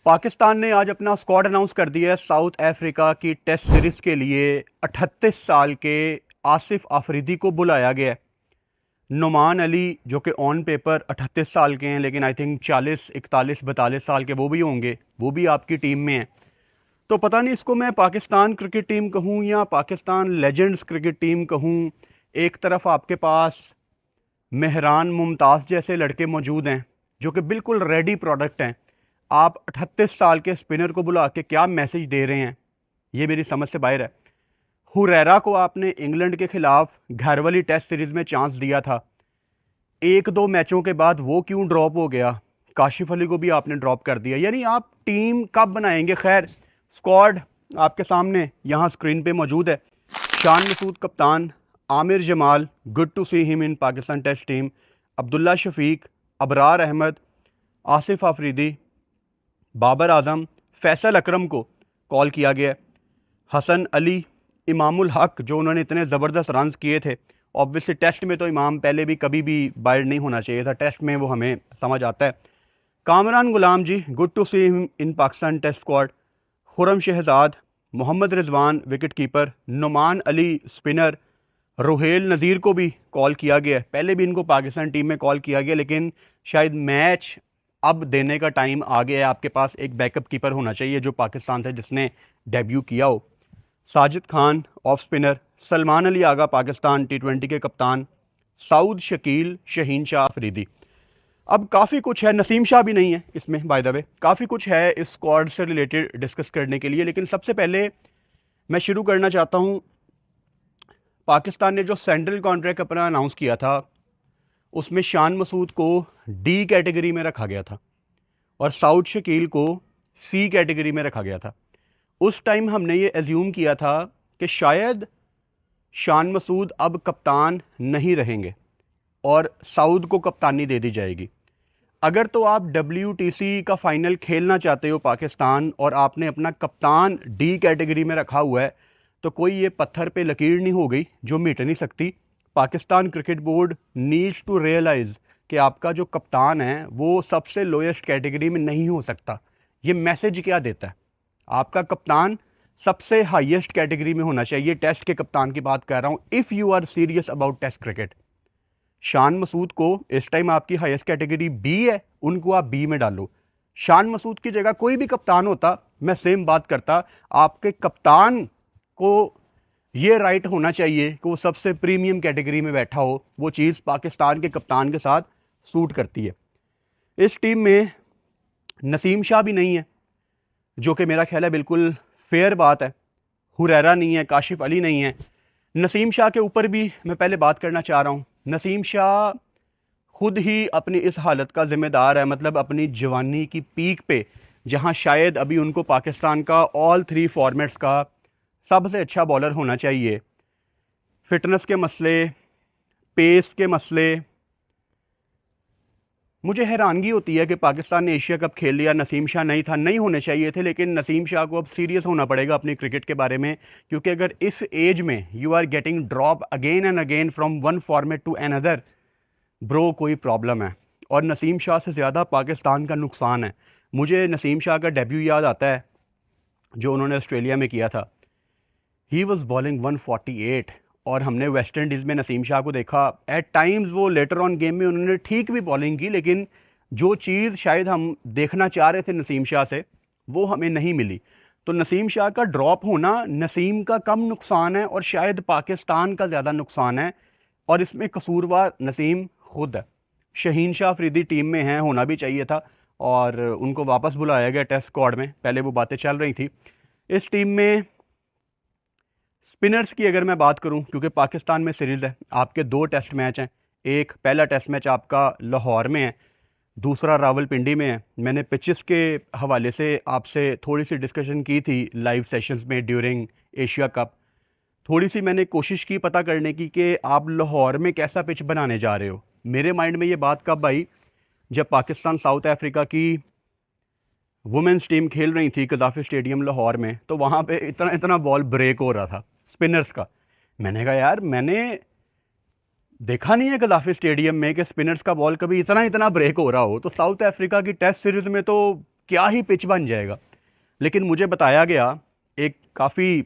पाकिस्तान ने आज अपना स्क्वाड अनाउंस कर दिया है साउथ अफ्रीका की टेस्ट सीरीज़ के लिए। 38 साल के आसिफ आफरीदी को बुलाया गया है। नुमान अली जो कि ऑन पेपर 38 साल के हैं, लेकिन आई थिंक 40 41 42 साल के वो भी होंगे, वो भी आपकी टीम में हैं। तो पता नहीं इसको मैं पाकिस्तान क्रिकेट टीम कहूँ या पाकिस्तान लेजेंड्स क्रिकेट टीम कहूँ। एक तरफ आपके पास मेहरान मुमताज़ जैसे लड़के मौजूद हैं जो कि बिल्कुल रेडी प्रोडक्ट हैं। आप 38 साल के स्पिनर को बुला के क्या मैसेज दे रहे हैं, ये मेरी समझ से बाहर है। हुरैरा को आपने इंग्लैंड के खिलाफ घर वाली टेस्ट सीरीज़ में चांस दिया था, एक दो मैचों के बाद वो क्यों ड्रॉप हो गया। काशिफ अली को भी आपने ड्रॉप कर दिया, यानी आप टीम कब बनाएंगे। खैर, स्क्वाड आपके सामने यहाँ स्क्रीन पे मौजूद है। शान मसूद कप्तान, Aamir Jamal, good to see him in Pakistan test team, Abdullah Shafique, Abrar Ahmed, Asif Afridi, Babar Azam, Faisal Akram को कॉल किया गया। हसन अली, इमामुल हक जो उन्होंने इतने ज़बरदस्त रन्स किए थे। ऑब्वियसली टेस्ट में तो इमाम पहले भी कभी भी बाहर नहीं होना चाहिए था, टेस्ट में वो हमें समझ आता है। Kamran Ghulam ji, good to see him in Pakistan test squad. Khurram Shahzad, Mohammad Rizwan wicket keeper, Noman Ali spinner, Roheel Nazir को भी कॉल किया गया है। पहले भी इनको पाकिस्तान टीम में कॉल किया गया, लेकिन शायद मैच अब देने का टाइम आ गया है। आपके पास एक बैकअप कीपर होना चाहिए जो पाकिस्तान से जिसने डेब्यू किया हो। साजिद खान ऑफ स्पिनर, सलमान अली आगा पाकिस्तान टी20 के कप्तान, साउद शकील, शहीन शाह अफरीदी। अब काफ़ी कुछ है, नसीम शाह भी नहीं है इसमें बाय द वे। काफ़ी कुछ है इस स्क्वाड से रिलेटेड डिस्कस करने के लिए, लेकिन सबसे पहले मैं शुरू करना चाहता हूँ। पाकिस्तान ने जो सेंट्रल कॉन्ट्रैक्ट अपना अनाउंस किया था उसमें शान मसूद को डी कैटेगरी में रखा गया था और साउद शकील को सी कैटेगरी में रखा गया था। उस टाइम हमने ये एज्यूम किया था कि शायद शान मसूद अब कप्तान नहीं रहेंगे और साउद को कप्तानी दे दी जाएगी। अगर तो आप WTC का फाइनल खेलना चाहते हो पाकिस्तान और आपने अपना कप्तान डी कैटेगरी में रखा हुआ है, तो कोई ये पत्थर पे लकीर नहीं हो गई जो मिट नहीं सकती। Pakistan cricket board needs to realise कि आपका जो कप्तान है वो सबसे लोएस्ट कैटेगरी में नहीं हो सकता। ये मैसेज क्या देता है? आपका कप्तान सबसे हाईएस्ट कैटेगरी में होना चाहिए। टेस्ट के कप्तान की बात कर रहा हूँ। If you are serious about test cricket, Shan Masood को इस टाइम आपकी हाईएस्ट कैटेगरी बी है, उनको आप बी में डालो। शान मसूद की जगह कोई भी कप्तान होता, मैं सेम बात करता। आपके कप्तान को ये राइट होना चाहिए कि वो सबसे प्रीमियम कैटेगरी में बैठा हो। वो चीज़ पाकिस्तान के कप्तान के साथ सूट करती है। इस टीम में नसीम शाह भी नहीं है, जो कि मेरा ख्याल है बिल्कुल फेयर बात है। हुरैरा नहीं है, काशिफ अली नहीं है। नसीम शाह के ऊपर भी मैं पहले बात करना चाह रहा हूँ। नसीम शाह खुद ही अपनी इस हालत का ज़िम्मेदार है, मतलब अपनी जवानी की पीक पे, जहाँ शायद अभी उनको पाकिस्तान का ऑल 3 फॉर्मेट्स का सबसे अच्छा बॉलर होना चाहिए। फिटनेस के मसले, पेस के मसले, मुझे हैरानगी होती है कि पाकिस्तान ने एशिया कप खेल लिया, नसीम शाह नहीं था, नहीं होने चाहिए थे। लेकिन नसीम शाह को अब सीरियस होना पड़ेगा अपनी क्रिकेट के बारे में, क्योंकि अगर इस एज में you are getting drop again and again from one format to another, bro कोई प्रॉब्लम है। और नसीम शाह से ज़्यादा पाकिस्तान का नुकसान है। मुझे नसीम शाह का डेब्यू याद आता है जो उन्होंने ऑस्ट्रेलिया में किया था। ही वॉज़ बॉलिंग 148 और हमने वेस्ट इंडीज़ में नसीम शाह को देखा। एट टाइम्स वो लेटर ऑन गेम में उन्होंने ठीक भी बॉलिंग की, लेकिन जो चीज़ शायद हम देखना चाह रहे थे नसीम शाह से वो हमें नहीं मिली। तो नसीम शाह का ड्रॉप होना नसीम का कम नुकसान है और शायद पाकिस्तान का ज़्यादा नुकसान है, और इसमें कसूरवार नसीम खुद है। शहीन शाह अफरीदी टीम में हैं, होना भी चाहिए था, और उनको वापस बुलाया गया टेस्ट स्क्वाड में। पहले वो बातें चल रही थी। इस टीम में स्पिनर्स की अगर मैं बात करूं, क्योंकि पाकिस्तान में सीरीज़ है, आपके 2 टेस्ट मैच हैं। एक पहला टेस्ट मैच आपका लाहौर में है, दूसरा रावलपिंडी में है। मैंने पिचेस के हवाले से आपसे थोड़ी सी डिस्कशन की थी लाइव सेशंस में ड्यूरिंग एशिया कप। थोड़ी सी मैंने कोशिश की पता करने की कि आप लाहौर में कैसा पिच बनाने जा रहे हो। मेरे माइंड में ये बात कब आई, जब पाकिस्तान साउथ अफ्रीका की वुमेंस टीम खेल रही थी कदाफी स्टेडियम लाहौर में, तो वहाँ पे इतना इतना बॉल ब्रेक हो रहा था स्पिनर्स का। मैंने कहा यार, मैंने देखा नहीं है कदाफी स्टेडियम में कि स्पिनर्स का बॉल कभी इतना इतना ब्रेक हो रहा हो। तो साउथ अफ्रीका की टेस्ट सीरीज़ में तो क्या ही पिच बन जाएगा। लेकिन मुझे बताया गया एक काफ़ी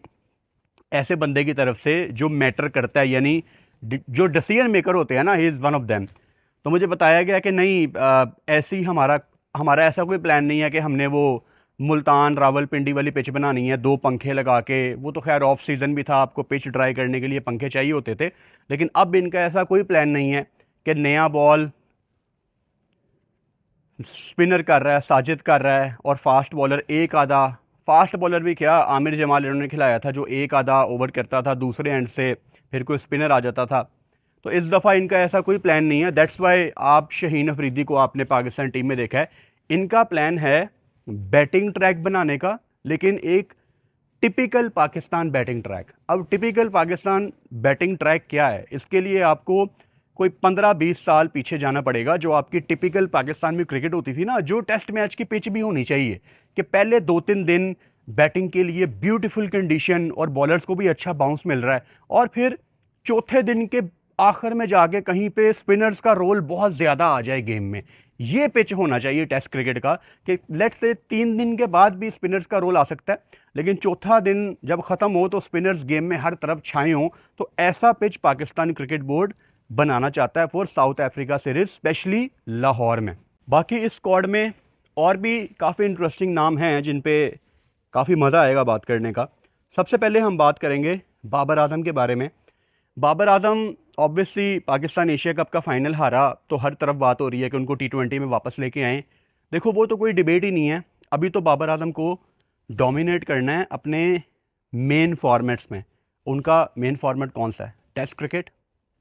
ऐसे बंदे की तरफ से जो मैटर करता है, यानी जो डिसीजन मेकर होते हैं ना, he is one of them. तो मुझे बताया गया कि नहीं, ऐसी हमारा हमारा ऐसा कोई प्लान नहीं है कि हमने वो मुल्तान रावलपिंडी वाली पिच बनानी है 2 पंखे लगा के। वो तो खैर ऑफ सीज़न भी था, आपको पिच ड्राई करने के लिए पंखे चाहिए होते थे। लेकिन अब इनका ऐसा कोई प्लान नहीं है कि नया बॉल स्पिनर कर रहा है, साजिद कर रहा है, और फास्ट बॉलर एक आधा, फास्ट बॉलर भी क्या, आमिर जमाल इन्होंने खिलाया था जो एक आधा ओवर करता था दूसरे एंड से, फिर कोई स्पिनर आ जाता था। तो इस दफ़ा इनका ऐसा कोई प्लान नहीं है। दैट्स वाई आप शाहीन अफरीदी को आपने पाकिस्तान टीम में देखा है। इनका प्लान है बैटिंग ट्रैक बनाने का, लेकिन एक टिपिकल पाकिस्तान बैटिंग ट्रैक। अब टिपिकल पाकिस्तान बैटिंग ट्रैक क्या है, इसके लिए आपको कोई 15-20 साल पीछे जाना पड़ेगा। जो आपकी टिपिकल पाकिस्तान में क्रिकेट होती थी ना, जो टेस्ट मैच की पिच भी होनी चाहिए कि पहले 2-3 दिन बैटिंग के लिए ब्यूटीफुल कंडीशन और बॉलर्स को भी अच्छा बाउंस मिल रहा है, और फिर चौथे दिन के आखिर में जाके कहीं पे स्पिनर्स का रोल बहुत ज़्यादा आ जाए गेम में। ये पिच होना चाहिए टेस्ट क्रिकेट का कि लेट्स से 3 दिन के बाद भी स्पिनर्स का रोल आ सकता है, लेकिन चौथा दिन जब ख़त्म हो तो स्पिनर्स गेम में हर तरफ छाए हों। तो ऐसा पिच पाकिस्तान क्रिकेट बोर्ड बनाना चाहता है for south Africa series, specially Lahore में। बाकी इस स्क्वाड में और भी काफ़ी इंटरेस्टिंग नाम हैं जिन पे काफ़ी मज़ा आएगा बात करने का। सबसे पहले हम बात करेंगे बाबर आजम के बारे में। Babar Azam obviously Pakistan Asia cup का फाइनल हारा, तो हर तरफ बात हो रही है कि उनको T20 में वापस लेके आएँ। देखो वो तो कोई डिबेट ही नहीं है। अभी तो बाबर आजम को डोमिनेट करना है अपने मेन फॉर्मेट्स में। उनका मेन फॉर्मेट कौन सा है? Test cricket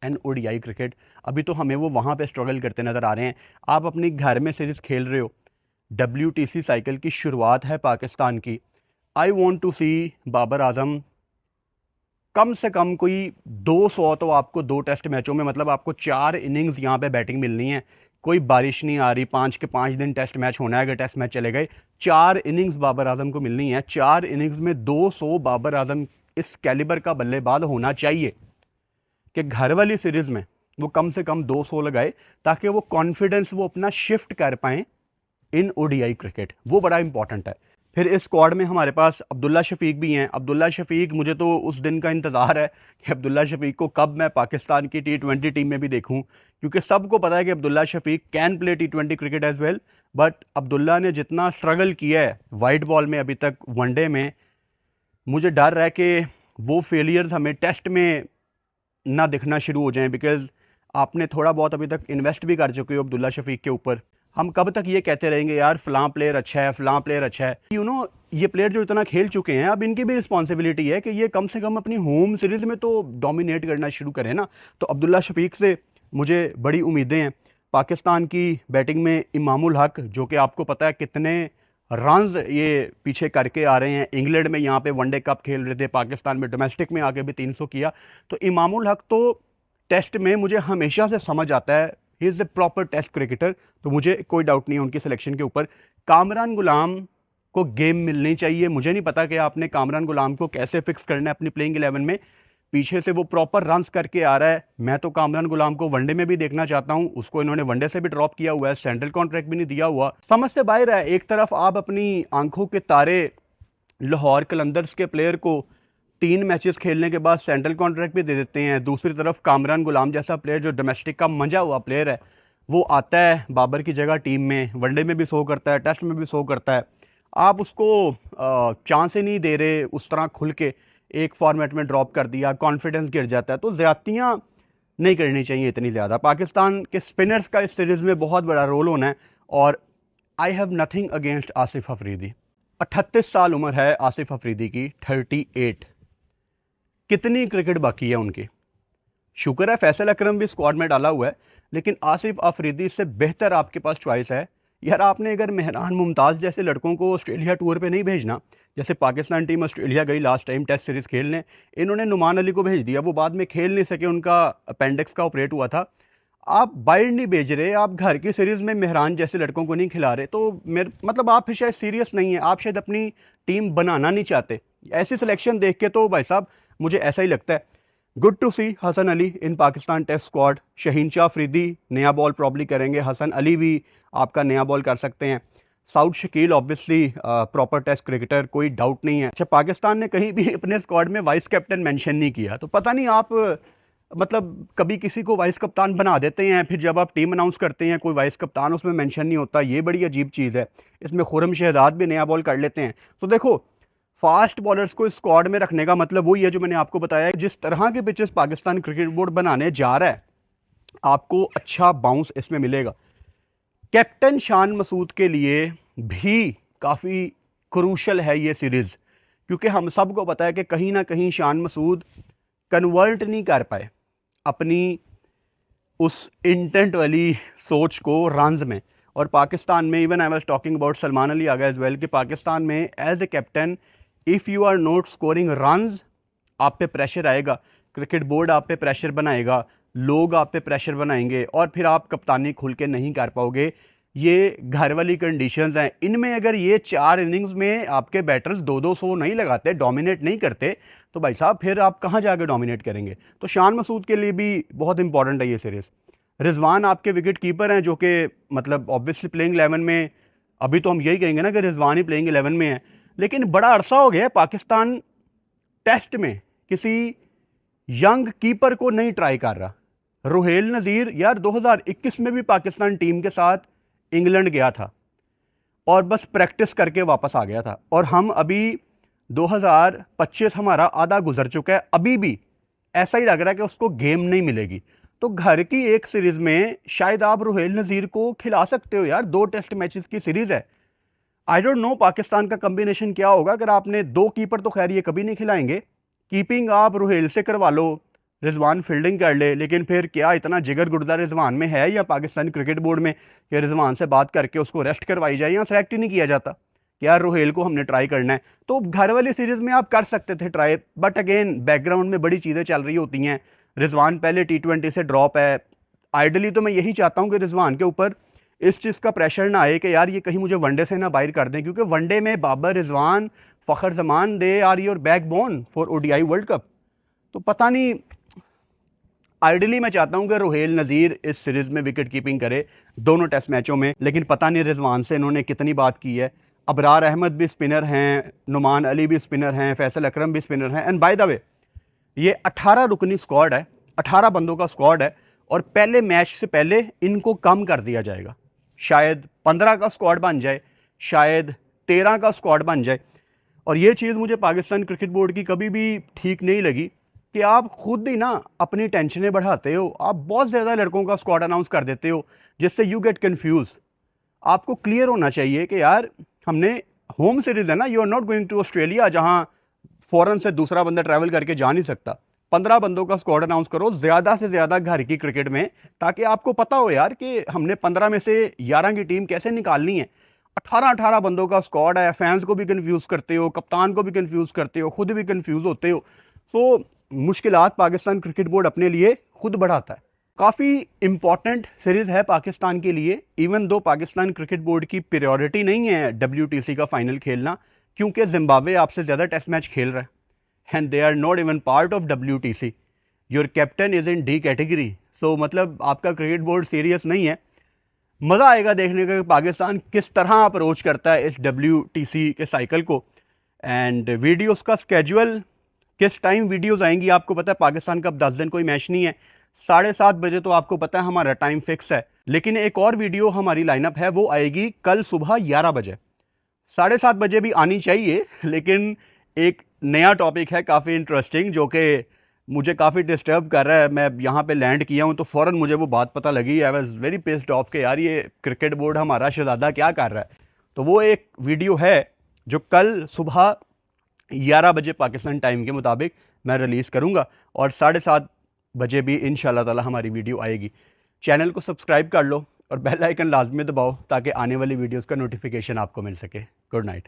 and ODI cricket. अभी तो हमें वो वहाँ पे स्ट्रगल करते नज़र आ रहे हैं। आप अपनी घर में सीरीज़ खेल रहे हो, WTC साइकिल की शुरुआत है पाकिस्तान की। आई वॉन्ट टू सी बाबर आजम कम से कम कोई 200 तो आपको 2 टेस्ट मैचों में, मतलब आपको 4 इनिंग्स यहाँ पे बैटिंग मिलनी है। कोई बारिश नहीं आ रही, 5 के 5 दिन टेस्ट मैच होना है, अगर टेस्ट मैच चले गए 4 इनिंग्स बाबर आजम को मिलनी है। 4 इनिंग्स में 200 बाबर आजम इस कैलिबर का बल्लेबाज होना चाहिए कि घर वाली सीरीज़ में वो कम से कम 200 लगाए, ताकि वो कॉन्फिडेंस वो अपना शिफ्ट कर पाएँ इन ODI क्रिकेट। वो बड़ा इंपॉर्टेंट है। फिर इस स्क्वाड में हमारे पास अब्दुल्ला शफीक भी हैं। अब्दुल्ला शफीक, मुझे तो उस दिन का इंतज़ार है कि अब्दुल्ला शफीक को कब मैं पाकिस्तान की T20 टीम में भी देखूं, क्योंकि सबको पता है कि Abdullah Shafique can play T20 cricket as well. But Abdullah ने जितना स्ट्रगल किया है वाइट बॉल में अभी तक वनडे में, मुझे डर है कि वो फेलियर्स हमें टेस्ट में ना दिखना शुरू हो जाएं, बिकॉज आपने थोड़ा बहुत अभी तक इन्वेस्ट भी कर चुके हो अब्दुल्ला शफीक के ऊपर। हम कब तक ये कहते रहेंगे यार फ़लाँ प्लेयर अच्छा है, फ़लाँ प्लेयर अच्छा है? ये प्लेयर जो इतना खेल चुके हैं, अब इनकी भी रिस्पॉन्सिबिलिटी है कि ये कम से कम अपनी होम सीरीज़ में तो डोमिनेट करना शुरू करें ना। तो अब्दुल्ला शफीक से मुझे बड़ी उम्मीदें हैं। पाकिस्तान की बैटिंग में इमामुल हक, जो कि आपको पता है कितने रन्स ये पीछे करके आ रहे हैं। इंग्लैंड में यहाँ पे वनडे कप खेल रहे थे, पाकिस्तान में डोमेस्टिक में आके भी 300 किया। तो इमामुल हक तो टेस्ट में मुझे हमेशा से समझ आता है, he is a proper test cricketer. तो मुझे कोई डाउट नहीं है उनकी सिलेक्शन के ऊपर। कामरान गुलाम को गेम मिलनी चाहिए। मुझे नहीं पता कि आपने कामरान गुलाम को कैसे फिक्स करना है अपनी प्लेइंग 11 में। पीछे से वो प्रॉपर रन्स करके आ रहा है। मैं तो कामरान गुलाम को वनडे में भी देखना चाहता हूं। उसको इन्होंने वनडे से भी ड्रॉप किया हुआ है, सेंट्रल कॉन्ट्रैक्ट भी नहीं दिया हुआ। समझ से बाहर है। एक तरफ आप अपनी आंखों के तारे लाहौर कलंदर्स के प्लेयर को 3 मैचेस खेलने के बाद सेंट्रल कॉन्ट्रैक्ट भी दे देते हैं। दूसरी तरफ कामरान गुलाम जैसा प्लेयर जो डोमेस्टिक का मंजा हुआ प्लेयर है, वो आता है बाबर की जगह टीम में, वनडे में भी शो करता है, टेस्ट में भी शो करता है। आप उसको चांस ही नहीं दे रहे उस तरह खुल के। एक फॉर्मेट में ड्रॉप कर दिया, कॉन्फिडेंस गिर जाता है। तो ज़्यादतियाँ नहीं करनी चाहिए इतनी ज़्यादा। पाकिस्तान के स्पिनर्स का इस सीरीज़ में बहुत बड़ा रोल होना है। और I have nothing against Asif Afridi. 38 साल उम्र है आसिफ अफरीदी की, 38। कितनी क्रिकेट बाकी है उनकी। शुक्र है फैसल अकरम भी स्क्वाड में डाला हुआ है, लेकिन आसिफ अफरीदी से बेहतर आपके पास चॉइस है। यार आपने अगर मेहरान मुमताज़ जैसे लड़कों को ऑस्ट्रेलिया टूर पे नहीं भेजना, जैसे पाकिस्तान टीम ऑस्ट्रेलिया गई लास्ट टाइम टेस्ट सीरीज़ खेलने, इन्होंने नुमान अली को भेज दिया, वो बाद में खेल नहीं सके, उनका अपेंडिक्स का ऑपरेट हुआ था। आप बाइड नहीं भेज रहे, आप घर की सीरीज़ में मेहरान जैसे लड़कों को नहीं खिला रहे, तो मेरे मतलब आप फिर शायद सीरियस नहीं है, आप शायद अपनी टीम बनाना नहीं चाहते। ऐसी सिलेक्शन देख के तो भाई साहब मुझे ऐसा ही लगता है। Good to see Hasan Ali in Pakistan test squad. Shaheen Shah Afridi नया बॉल प्रॉब्ली करेंगे, हसन अली भी आपका नया बॉल कर सकते हैं। Saud Shakeel obviously proper test cricketer, कोई डाउट नहीं है। अच्छा, पाकिस्तान ने कहीं भी अपने स्क्वाड में वाइस कैप्टन मेंशन नहीं किया, तो पता नहीं आप मतलब कभी किसी को वाइस कप्तान बना देते हैं, फिर जब आप टीम अनाउंस करते हैं कोई वाइस कप्तान उसमें मेंशन नहीं होता। ये बड़ी अजीब चीज़ है। इसमें खुरम शहजाद भी नया बॉल कर लेते हैं। तो देखो, फास्ट बॉलर्स को स्क्वाड में रखने का मतलब वही है जो मैंने आपको बताया। जिस तरह के पिचेस पाकिस्तान क्रिकेट बोर्ड बनाने जा रहा है, आपको अच्छा बाउंस इसमें मिलेगा। कैप्टन शान मसूद के लिए भी काफ़ी क्रूशल है ये सीरीज़, क्योंकि हम सबको पता है कि कहीं ना कहीं शान मसूद कन्वर्ट नहीं कर पाए अपनी उस इंटेंट वाली सोच को रन्स में। और पाकिस्तान में, even I was talking about Salman Ali Agha as well, कि पाकिस्तान में as a captain if you are not scoring runs, आप पे प्रेशर आएगा, क्रिकेट बोर्ड आप पे प्रेशर बनाएगा, लोग आप पे प्रेशर बनाएंगे, और फिर आप कप्तानी खुल के नहीं कर पाओगे। ये घर वाली कंडीशंस हैं। इनमें अगर ये 4 इनिंग्स में आपके बैटर्स 2-2 नहीं लगाते, डोमिनेट नहीं करते, तो भाई साहब फिर आप कहाँ जाके डोमिनेट करेंगे। तो शान मसूद के लिए भी बहुत इंपॉर्टेंट है ये सीरीज़। रिजवान आपके विकेट कीपर हैं, जो कि मतलब ऑब्वियसली प्लेइंग 11 में, अभी तो हम यही कहेंगे ना कि रिजवान ही प्लेइंग 11 में है, लेकिन बड़ा अरसा हो गया पाकिस्तान टेस्ट में किसी यंग कीपर को नहीं ट्राई कर रहा। रुहेल नज़ीर यार 2021 में भी पाकिस्तान टीम के साथ इंग्लैंड गया था और बस प्रैक्टिस करके वापस आ गया था, और हम अभी 2025 हमारा आधा गुजर चुका है, अभी भी ऐसा ही लग रहा है कि उसको गेम नहीं मिलेगी। तो घर की एक सीरीज में शायद आप रुहेल नज़ीर को खिला सकते हो यार, 2 टेस्ट मैचेस की सीरीज है। आई डोंट नो पाकिस्तान का कॉम्बिनेशन क्या होगा। अगर आपने 2 कीपर, तो खैर ये कभी नहीं खिलाएंगे, कीपिंग आप रुहेल से करवा लो, रिजवान फील्डिंग कर ले, लेकिन फिर क्या इतना जिगर गुर्दा रिजवान में है या पाकिस्तान क्रिकेट बोर्ड में कि रिजवान से बात करके उसको रेस्ट करवाई जाए, या सेलेक्ट ही नहीं किया जाता कि यार रुहेल को हमने ट्राई करना है। तो घर वाली सीरीज में आप कर सकते थे ट्राई, बट अगेन बैकग्राउंड में बड़ी चीज़ें चल रही होती हैं। रिजवान पहले T20 से ड्रॉप है। आइडली तो मैं यही चाहता हूँ कि रिजवान के ऊपर इस चीज़ का प्रेशर ना आए कि यार ये कहीं मुझे वनडे से ना बाहर कर दें, क्योंकि वनडे में Babar, Rizwan, Fakhar Zaman, they are your backbone for ODI world cup. तो पता नहीं, आइडली मैं चाहता हूं कि रुहेल नज़ीर इस सीरीज़ में विकेट कीपिंग करे दोनों टेस्ट मैचों में, लेकिन पता नहीं रिजवान से इन्होंने कितनी बात की है। अबरार अहमद भी स्पिनर हैं, नुमान अली भी स्पिनर हैं, फैसल अकरम भी स्पिनर हैं। एंड बाय द वे, ये 18 रुकनी स्क्वाड है, 18 बंदों का स्क्वाड है, और पहले मैच से पहले इनको कम कर दिया जाएगा। शायद 15 का स्क्वाड बन जाए, शायद 13 का स्क्वाड बन जाए। और ये चीज़ मुझे पाकिस्तान क्रिकेट बोर्ड की कभी भी ठीक नहीं लगी कि आप खुद ही ना अपनी टेंशनें बढ़ाते हो। आप बहुत ज़्यादा लड़कों का स्क्वाड अनाउंस कर देते हो, जिससे यू गेट कन्फ्यूज। आपको क्लियर होना चाहिए कि यार हमने होम सीरीज़ है ना, you are not going to Australia जहां फ़ॉरन से दूसरा बंदा ट्रैवल करके जा नहीं सकता। 15 बंदों का स्क्वाड अनाउंस करो ज़्यादा से ज़्यादा घर की क्रिकेट में, ताकि आपको पता हो यार कि हमने 15 में से 11 की टीम कैसे निकालनी है। 18 बंदों का स्क्वाड है, फैंस को भी कंफ्यूज करते हो, कप्तान को भी कंफ्यूज करते हो, खुद भी कंफ्यूज होते हो। सो मुश्किलात पाकिस्तान क्रिकेट बोर्ड अपने लिए खुद बढ़ाता है। काफ़ी इंपॉर्टेंट सीरीज़ है पाकिस्तान के लिए, even though Pakistan cricket board की प्रायोरिटी नहीं है WTC का फाइनल खेलना, क्योंकि जिम्बाब्वे आपसे ज़्यादा टेस्ट मैच खेल रहा है, and they are not even part of WTC। Your captain is in D category. So मतलब आपका क्रिकेट बोर्ड सीरियस नहीं है। मज़ा आएगा देखने का कि पाकिस्तान किस तरह अप्रोच करता है इस WTC के साइकिल को। एंड वीडियोस का स्केजुअल, किस टाइम वीडियोस आएंगी आपको पता है। पाकिस्तान का अब 10 दिन कोई मैच नहीं है, 7:30 बजे तो आपको पता है हमारा टाइम फिक्स है। लेकिन एक और वीडियो हमारी लाइनअप है, वो आएगी कल सुबह 11 बजे। 7:30 बजे भी आनी चाहिए, लेकिन एक नया टॉपिक है काफ़ी इंटरेस्टिंग, जो कि मुझे काफ़ी डिस्टर्ब कर रहा है। मैं यहाँ पे लैंड किया हूँ तो फ़ौरन मुझे वो बात पता लगी। I was very pissed off के यार ये क्रिकेट बोर्ड हमारा शहजादा क्या कर रहा है। तो वो एक वीडियो है जो कल सुबह 11 बजे पाकिस्तान टाइम के मुताबिक मैं रिलीज़ करूँगा, और 7:30 बजे भी इंशाल्लाह ताला हमारी वीडियो आएगी। चैनल को सब्सक्राइब कर लो और बेल आइकन लाजमी दबाओ, ताकि आने वाली वीडियोज़ का नोटिफिकेशन आपको मिल सके। Good night.